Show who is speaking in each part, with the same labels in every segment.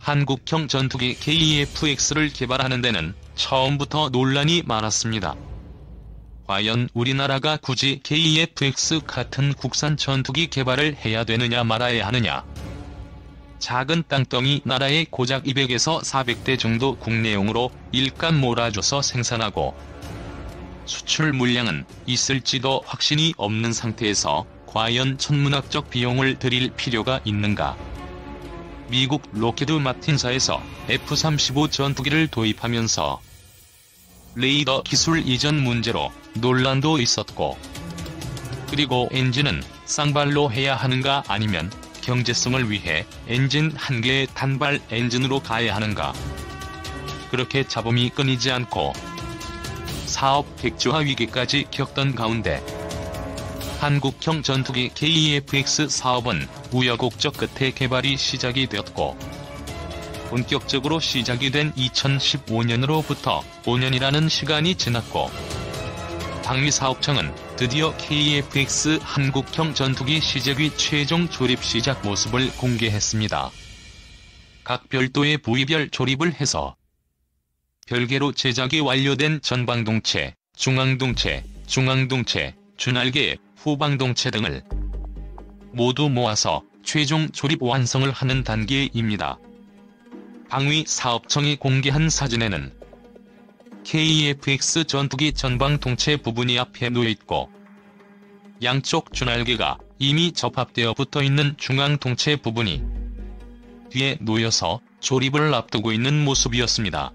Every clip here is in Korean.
Speaker 1: 한국형 전투기 KF-X를 개발하는 데는 처음부터 논란이 많았습니다. 과연 우리나라가 굳이 KF-X 같은 국산 전투기 개발을 해야 되느냐 말아야 하느냐. 작은 땅덩이 나라에 고작 200에서 400대 정도 국내용으로 일감 몰아줘서 생산하고 수출 물량은 있을지도 확신이 없는 상태에서 과연 천문학적 비용을 들일 필요가 있는가. 미국 록히드 마틴사에서 F-35 전투기를 도입하면서 레이더 기술 이전 문제로 논란도 있었고, 그리고 엔진은 쌍발로 해야 하는가 아니면 경제성을 위해 엔진 한 개의 단발 엔진으로 가야 하는가. 그렇게 잡음이 끊이지 않고 사업 백지화 위기까지 겪던 가운데 한국형 전투기 KF-X 사업은 우여곡절 끝에 개발이 시작이 되었고, 본격적으로 시작이 된 2015년으로부터 5년이라는 시간이 지났고, 방위사업청은 드디어 KF-X 한국형 전투기 시제기 최종 조립 시작 모습을 공개했습니다. 각 별도의 부위별 조립을 해서 별개로 제작이 완료된 전방동체, 중앙동체, 주날개, 후방동체 등을 모두 모아서 최종 조립 완성을 하는 단계입니다. 방위사업청이 공개한 사진에는 KF-X 전투기 전방동체 부분이 앞에 놓여있고, 양쪽 주날개가 이미 접합되어 붙어있는 중앙동체 부분이 뒤에 놓여서 조립을 앞두고 있는 모습이었습니다.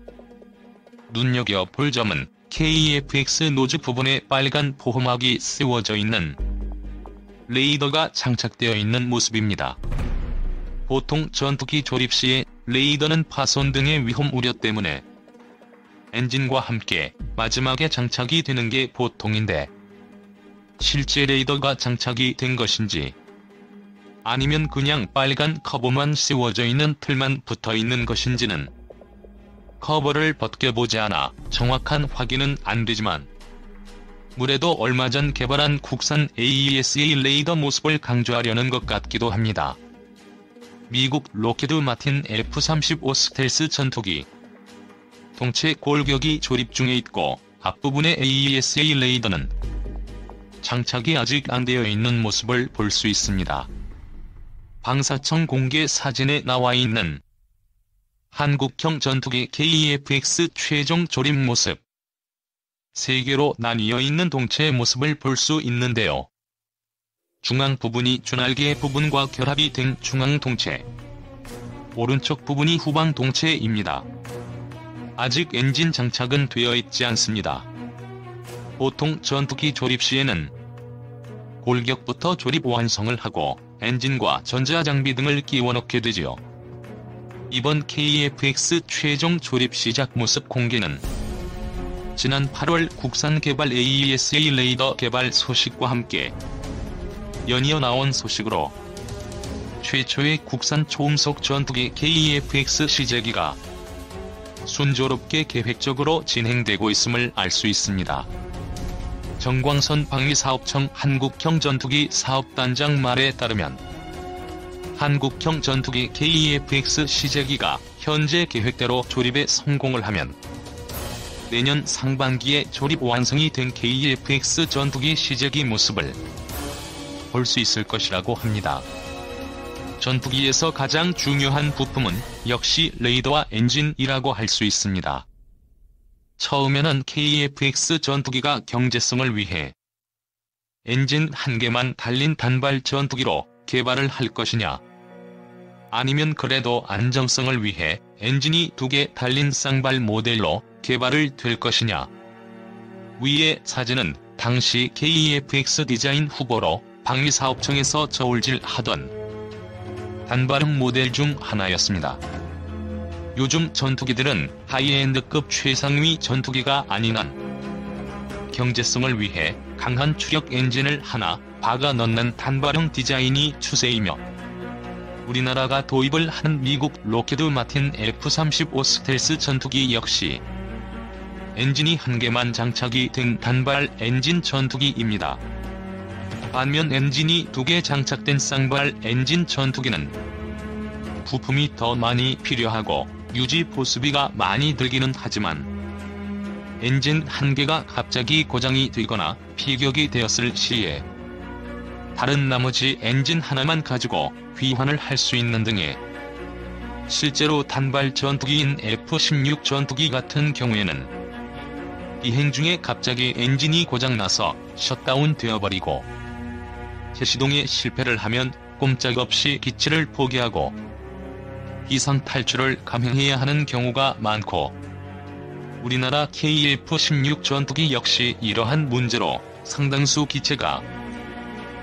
Speaker 1: 눈여겨볼 점은 KF-X 노즈 부분에 빨간 포호막이 씌워져 있는 레이더가 장착되어 있는 모습입니다. 보통 전투기 조립 시에 레이더는 파손 등의 위험 우려 때문에 엔진과 함께 마지막에 장착이 되는 게 보통인데, 실제 레이더가 장착이 된 것인지 아니면 그냥 빨간 커버만 씌워져 있는 틀만 붙어 있는 것인지는 커버를 벗겨보지 않아 정확한 확인은 안 되지만, 물에도 얼마 전 개발한 국산 AESA 레이더 모습을 강조하려는 것 같기도 합니다. 미국 록히드 마틴 F-35 스텔스 전투기 동체 골격이 조립 중에 있고, 앞부분의 AESA 레이더는 장착이 아직 안 되어 있는 모습을 볼 수 있습니다. 방사청 공개 사진에 나와 있는 한국형 전투기 KF-X 최종 조립 모습. 3개로 나뉘어 있는 동체의 모습을 볼 수 있는데요. 중앙 부분이 주날개 부분과 결합이 된 중앙 동체, 오른쪽 부분이 후방 동체입니다. 아직 엔진 장착은 되어 있지 않습니다. 보통 전투기 조립 시에는 골격부터 조립 완성을 하고 엔진과 전자장비 등을 끼워 넣게 되지요. 이번 KF-X 최종 조립 시작 모습 공개는 지난 8월 국산 개발 AESA 레이더 개발 소식과 함께 연이어 나온 소식으로, 최초의 국산 초음속 전투기 KF-X 시제기가 순조롭게 계획적으로 진행되고 있음을 알 수 있습니다. 정광선 방위사업청 한국형 전투기 사업단장 말에 따르면, 한국형 전투기 KF-X 시제기가 현재 계획대로 조립에 성공을 하면 내년 상반기에 조립 완성이 된 KF-X 전투기 시제기 모습을 볼 수 있을 것이라고 합니다. 전투기에서 가장 중요한 부품은 역시 레이더와 엔진이라고 할 수 있습니다. 처음에는 KF-X 전투기가 경제성을 위해 엔진 한 개만 달린 단발 전투기로 개발을 할 것이냐, 아니면 그래도 안정성을 위해 엔진이 2개 달린 쌍발 모델로 개발을 될 것이냐. 위의 사진은 당시 KF-X 디자인 후보로 방위사업청에서 저울질하던 단발형 모델 중 하나였습니다. 요즘 전투기들은 하이엔드급 최상위 전투기가 아닌 한 경제성을 위해 강한 추력 엔진을 하나 박아 넣는 단발형 디자인이 추세이며, 우리나라가 도입을 한 미국 록히드 마틴 F-35 스텔스 전투기 역시 엔진이 한 개만 장착이 된 단발 엔진 전투기입니다. 반면 엔진이 2개 장착된 쌍발 엔진 전투기는 부품이 더 많이 필요하고 유지 보수비가 많이 들기는 하지만 엔진 한 개가 갑자기 고장이 되거나 피격이 되었을 시에 다른 나머지 엔진 하나만 가지고 귀환을 할 수 있는 등의 실제로 단발 전투기인 F-16 전투기 같은 경우에는 비행 중에 갑자기 엔진이 고장나서 셧다운 되어버리고 제시동에 실패를 하면 꼼짝없이 기치를 포기하고 비상 탈출을 감행해야 하는 경우가 많고 우리나라 KF-16 전투기 역시 이러한 문제로 상당수 기체가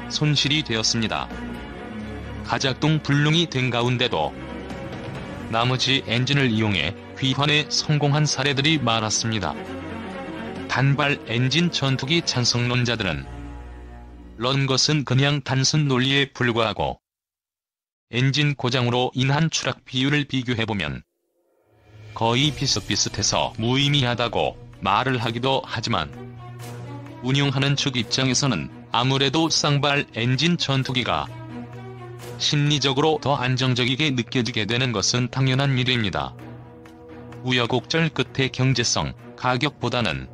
Speaker 1: 손실이 되었습니다. 가작동 불능이 된 가운데도 나머지 엔진을 이용해 귀환에 성공한 사례들이 많았습니다. 단발 엔진 전투기 찬성론자들은 런 것은 그냥 단순 논리에 불과하고 엔진 고장으로 인한 추락 비율을 비교해보면 거의 비슷비슷해서 무의미하다고 말을 하기도 하지만 운용하는 측 입장에서는 아무래도 쌍발 엔진 전투기가 심리적으로 더 안정적이게 느껴지게 되는 것은 당연한 일입니다. 우여곡절 끝에 경제성, 가격보다는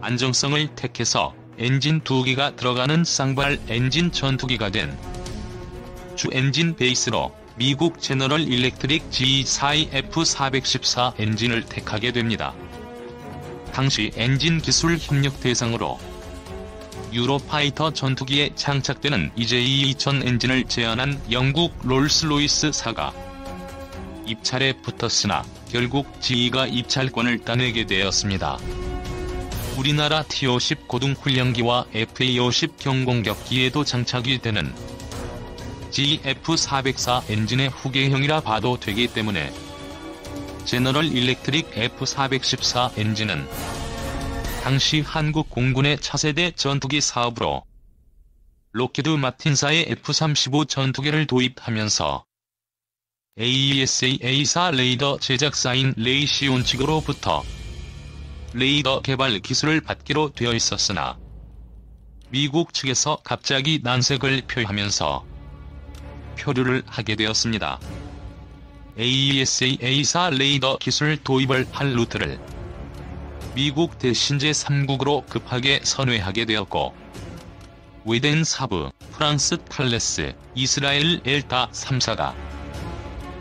Speaker 1: 안정성을 택해서 엔진 2기가 들어가는 쌍발 엔진 전투기가 된 주 엔진 베이스로 미국 제너럴 일렉트릭 GE4 F414 엔진을 택하게 됩니다. 당시 엔진 기술 협력 대상으로 유로파이터 전투기에 장착되는 EJ2000 엔진을 제안한 영국 롤스로이스사가 입찰에 붙었으나 결국 GE가 입찰권을 따내게 되었습니다. 우리나라 T-50 고등훈련기와 FA-50 경공격기에도 장착이 되는 GE F404 엔진의 후계형이라 봐도 되기 때문에 제너럴 일렉트릭 F414 엔진은 당시 한국 공군의 차세대 전투기 사업으로 록히드 마틴사의 F-35 전투기를 도입하면서 AESA-A4 레이더 제작사인 레이시온 측으로부터 레이더 개발 기술을 받기로 되어 있었으나 미국 측에서 갑자기 난색을 표하면서 표류를 하게 되었습니다. AESA-A4 레이더 기술 도입을 할 루트를 미국 대신제 3국으로 급하게 선회하게 되었고 스웨덴 사브, 프랑스 탈레스, 이스라엘 엘타 3사가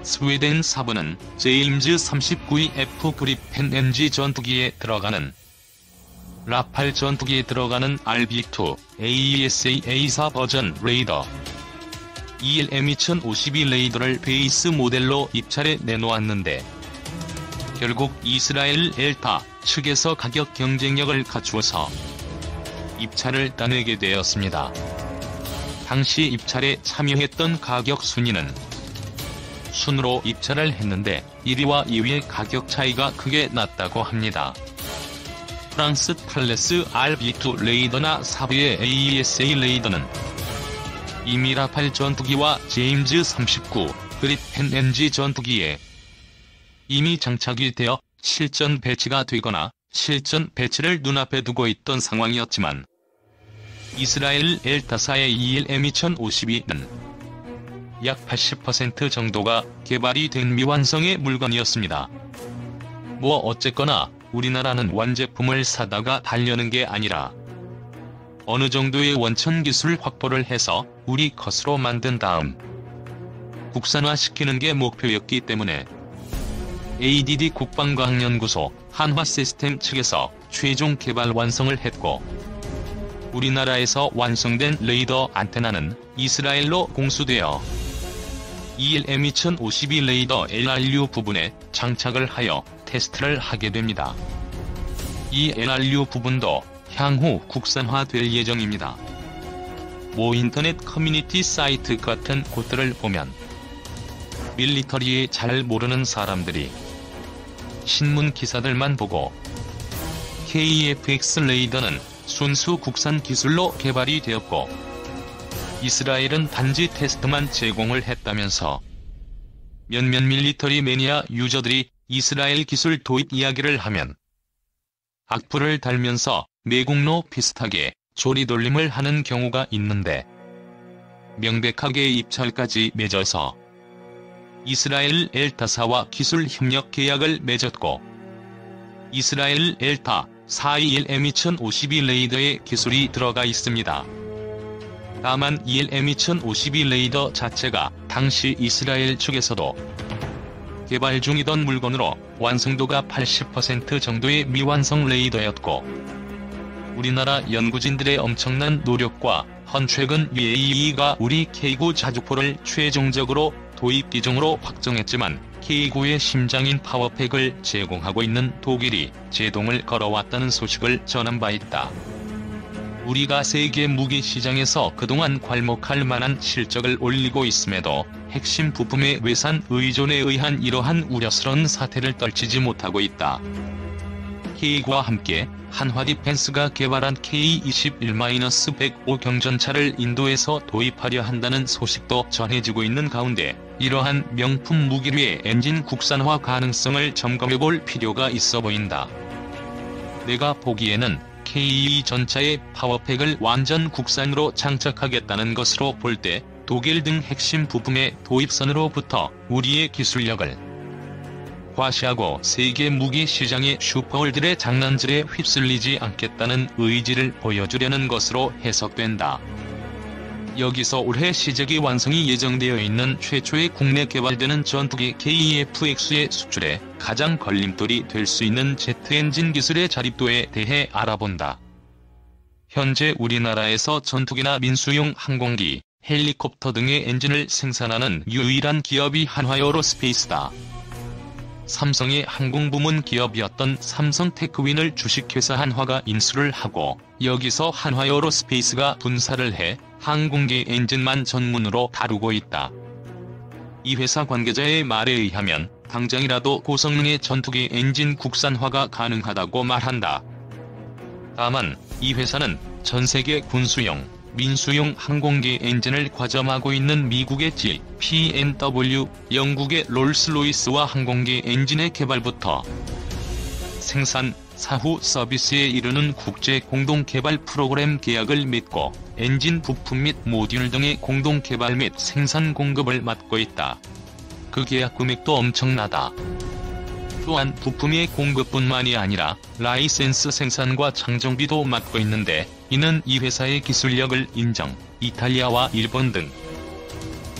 Speaker 1: 스웨덴 사브는 제임즈 39F 그리펜 MG 전투기에 들어가는 라팔 전투기에 들어가는 RB2 AESA-A4 버전 레이더 ELM2052 레이더를 베이스 모델로 입찰에 내놓았는데 결국 이스라엘 엘타 측에서 가격 경쟁력을 갖추어서 입찰을 따내게 되었습니다. 당시 입찰에 참여했던 가격 순위는 순으로 입찰을 했는데 1위와 2위의 가격 차이가 크게 났다고 합니다. 프랑스 탈레스 RB2 레이더나 사브의 AESA 레이더는 이미 라팔 전투기와 제임즈 39 그리펜 MG 전투기에 이미 장착이 되어 실전 배치가 되거나 실전 배치를 눈앞에 두고 있던 상황이었지만 이스라엘 엘타사의 ELM2052는 약 80% 정도가 개발이 된 미완성의 물건이었습니다. 뭐 어쨌거나 우리나라는 완제품을 사다가 달려는 게 아니라 어느 정도의 원천 기술 확보를 해서 우리 것으로 만든 다음 국산화시키는 게 목표였기 때문에 ADD 국방과학연구소 한화시스템 측에서 최종 개발 완성을 했고 우리나라에서 완성된 레이더 안테나는 이스라엘로 공수되어 ELM2052 레이더 LRU 부분에 장착을 하여 테스트를 하게 됩니다. 이 LRU 부분도 향후 국산화될 예정입니다. 모 인터넷 커뮤니티 사이트 같은 곳들을 보면 밀리터리에 잘 모르는 사람들이 신문 기사들만 보고 KF-X 레이더는 순수 국산 기술로 개발이 되었고 이스라엘은 단지 테스트만 제공을 했다면서 몇몇 밀리터리 매니아 유저들이 이스라엘 기술 도입 이야기를 하면 악플을 달면서 매국노 비슷하게 조리돌림을 하는 경우가 있는데 명백하게 입찰까지 맺어서 이스라엘 엘타사와 기술 협력 계약을 맺었고, 이스라엘 엘타 421M2052 레이더의 기술이 들어가 있습니다. 다만 21M2052 레이더 자체가 당시 이스라엘 측에서도 개발 중이던 물건으로 완성도가 80% 정도의 미완성 레이더였고, 우리나라 연구진들의 엄청난 노력과 헌최근 UAE가 우리 K9 자주포를 최종적으로 도입 기종으로 확정했지만 K9의 심장인 파워팩을 제공하고 있는 독일이 제동을 걸어왔다는 소식을 전한 바 있다. 우리가 세계 무기 시장에서 그동안 괄목할 만한 실적을 올리고 있음에도 핵심 부품의 외산 의존에 의한 이러한 우려스러운 사태를 떨치지 못하고 있다. K9와 함께 한화 디펜스가 개발한 K21-105 경전차를 인도에서 도입하려 한다는 소식도 전해지고 있는 가운데 이러한 명품 무기류의 엔진 국산화 가능성을 점검해볼 필요가 있어 보인다. 내가 보기에는 K2 전차의 파워팩을 완전 국산으로 장착하겠다는 것으로 볼 때 독일 등 핵심 부품의 도입선으로부터 우리의 기술력을 과시하고 세계 무기 시장의 슈퍼홀들의 장난질에 휩쓸리지 않겠다는 의지를 보여주려는 것으로 해석된다. 여기서 올해 시제기 완성이 예정되어 있는 최초의 국내 개발되는 전투기 KF-X의 수출에 가장 걸림돌이 될 수 있는 제트엔진 기술의 자립도에 대해 알아본다. 현재 우리나라에서 전투기나 민수용 항공기, 헬리콥터 등의 엔진을 생산하는 유일한 기업이 한화에어로스페이스다. 삼성의 항공부문 기업이었던 삼성테크윈을 주식회사 한화가 인수를 하고 여기서 한화에어로스페이스가 분사를 해 항공기 엔진만 전문으로 다루고 있다. 이 회사 관계자의 말에 의하면 당장이라도 고성능의 전투기 엔진 국산화가 가능하다고 말한다. 다만 이 회사는 전세계 군수용, 민수용 항공기 엔진을 과점하고 있는 미국의 GPNW, 영국의 롤스로이스와 항공기 엔진의 개발부터 생산, 사후 서비스에 이르는 국제 공동개발 프로그램 계약을 맺고 엔진 부품 및 모듈 등의 공동개발 및 생산 공급을 맡고 있다. 그 계약 금액도 엄청나다. 또한 부품의 공급뿐만이 아니라 라이센스 생산과 장정비도 맡고 있는데 이는 이 회사의 기술력을 인정, 이탈리아와 일본 등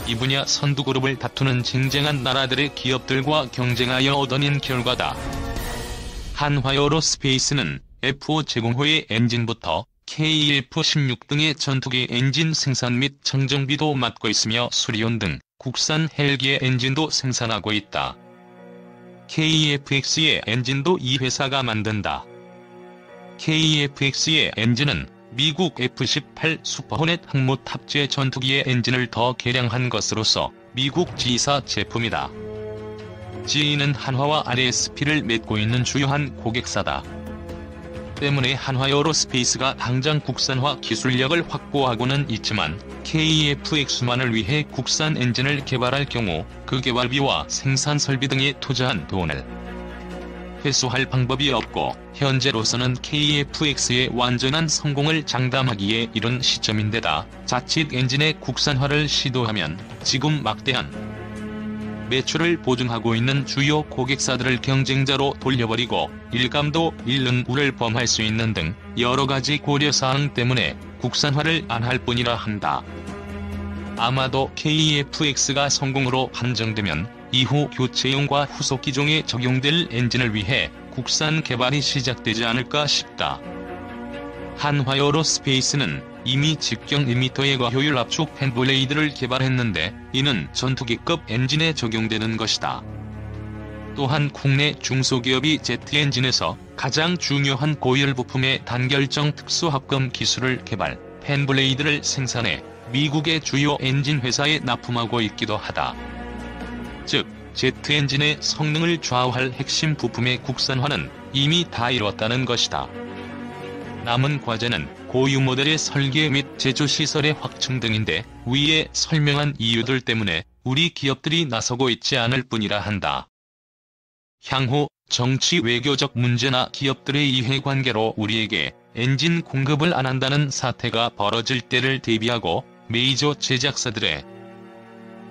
Speaker 1: 이 분야 선두그룹을 다투는 쟁쟁한 나라들의 기업들과 경쟁하여 얻어낸 결과다. 한화에어로스페이스는 F5 제공호의 엔진부터 KF-16 등의 전투기 엔진 생산 및 정정비도 맡고 있으며 수리온 등 국산 헬기의 엔진도 생산하고 있다. KF-X의 엔진도 이 회사가 만든다. KF-X의 엔진은 미국 F-18 슈퍼호넷 항모 탑재 전투기의 엔진을 더 개량한 것으로서 미국 G사 제품이다. G는 한화와 RSP를 맺고 있는 주요한 고객사다. 때문에 한화에어로스페이스가 당장 국산화 기술력을 확보하고는 있지만 KF-X만을 위해 국산 엔진을 개발할 경우 그 개발비와 생산 설비 등에 투자한 돈을 회수할 방법이 없고 현재로서는 KF-X의 완전한 성공을 장담하기에 이른 시점인데다 자칫 엔진의 국산화를 시도하면 지금 막대한 매출을 보증하고 있는 주요 고객사들을 경쟁자로 돌려버리고 일감도 잃는 우를 범할 수 있는 등 여러가지 고려사항 때문에 국산화를 안 할 뿐이라 한다. 아마도 KF-X가 성공으로 판정되면 이후 교체용과 후속 기종에 적용될 엔진을 위해 국산 개발이 시작되지 않을까 싶다. 한화에어로스페이스는 이미 직경 1m의 고효율 압축 팬블레이드를 개발했는데 이는 전투기급 엔진에 적용되는 것이다. 또한 국내 중소기업이 제트 엔진에서 가장 중요한 고열 부품의 단결정 특수합금 기술을 개발, 팬블레이드를 생산해 미국의 주요 엔진 회사에 납품하고 있기도 하다. 즉, 제트 엔진의 성능을 좌우할 핵심 부품의 국산화는 이미 다 이뤘다는 것이다. 남은 과제는 고유 모델의 설계 및 제조 시설의 확충 등인데 위에 설명한 이유들 때문에 우리 기업들이 나서고 있지 않을 뿐이라 한다. 향후 정치 외교적 문제나 기업들의 이해관계로 우리에게 엔진 공급을 안 한다는 사태가 벌어질 때를 대비하고 메이저 제작사들의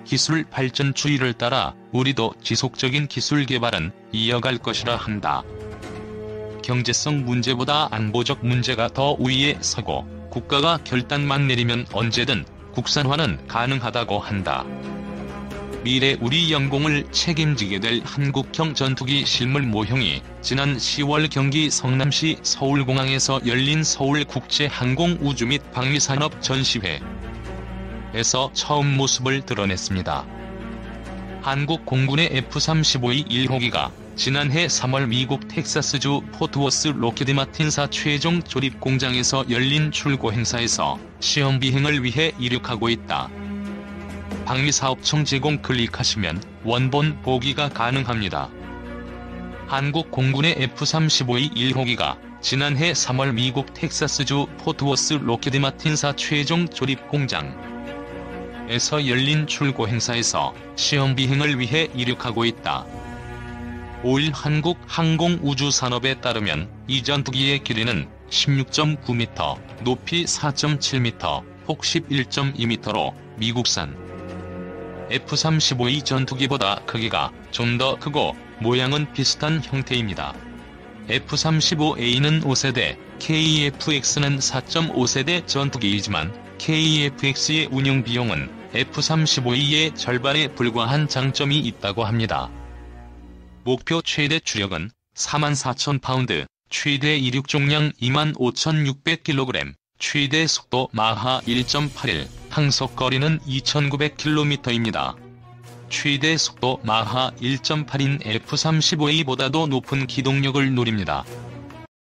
Speaker 1: 기술 발전 추이를 따라 우리도 지속적인 기술 개발은 이어갈 것이라 한다. 경제성 문제보다 안보적 문제가 더 우위에 서고 국가가 결단만 내리면 언제든 국산화는 가능하다고 한다. 미래 우리 영공을 책임지게 될 한국형 전투기 실물 모형이 지난 10월 경기 성남시 서울공항에서 열린 서울국제항공우주 및 방위산업 전시회에서 처음 모습을 드러냈습니다. 한국 공군의 F-35의 1호기가 지난해 3월 미국 텍사스주 포트워스 로키드 마틴사 최종 조립 공장에서 열린 출고 행사에서 시험 비행을 위해 이륙하고 있다. 방위사업청 제공 클릭하시면 원본 보기가 가능합니다. 한국 공군의 F-35의 1호기가 지난해 3월 미국 텍사스주 포트워스 로키드 마틴사 최종 조립 공장에서 열린 출고 행사에서 시험 비행을 위해 이륙하고 있다. 5일 한국 항공우주산업에 따르면 이 전투기의 길이는 16.9m, 높이 4.7m, 폭 11.2m로 미국산 F-35의 전투기보다 크기가 좀 더 크고 모양은 비슷한 형태입니다. F-35A는 5세대, KF-X는 4.5세대 전투기이지만 KF-X의 운용 비용은 F-35A의 절반에 불과한 장점이 있다고 합니다. 목표 최대 추력은 44,000파운드, 최대 이륙重량 25,600kg, 최대 속도 마하 1.81, 항속거리는 2,900km입니다. 최대 속도 마하 1.8인 F-35A보다도 높은 기동력을 노립니다.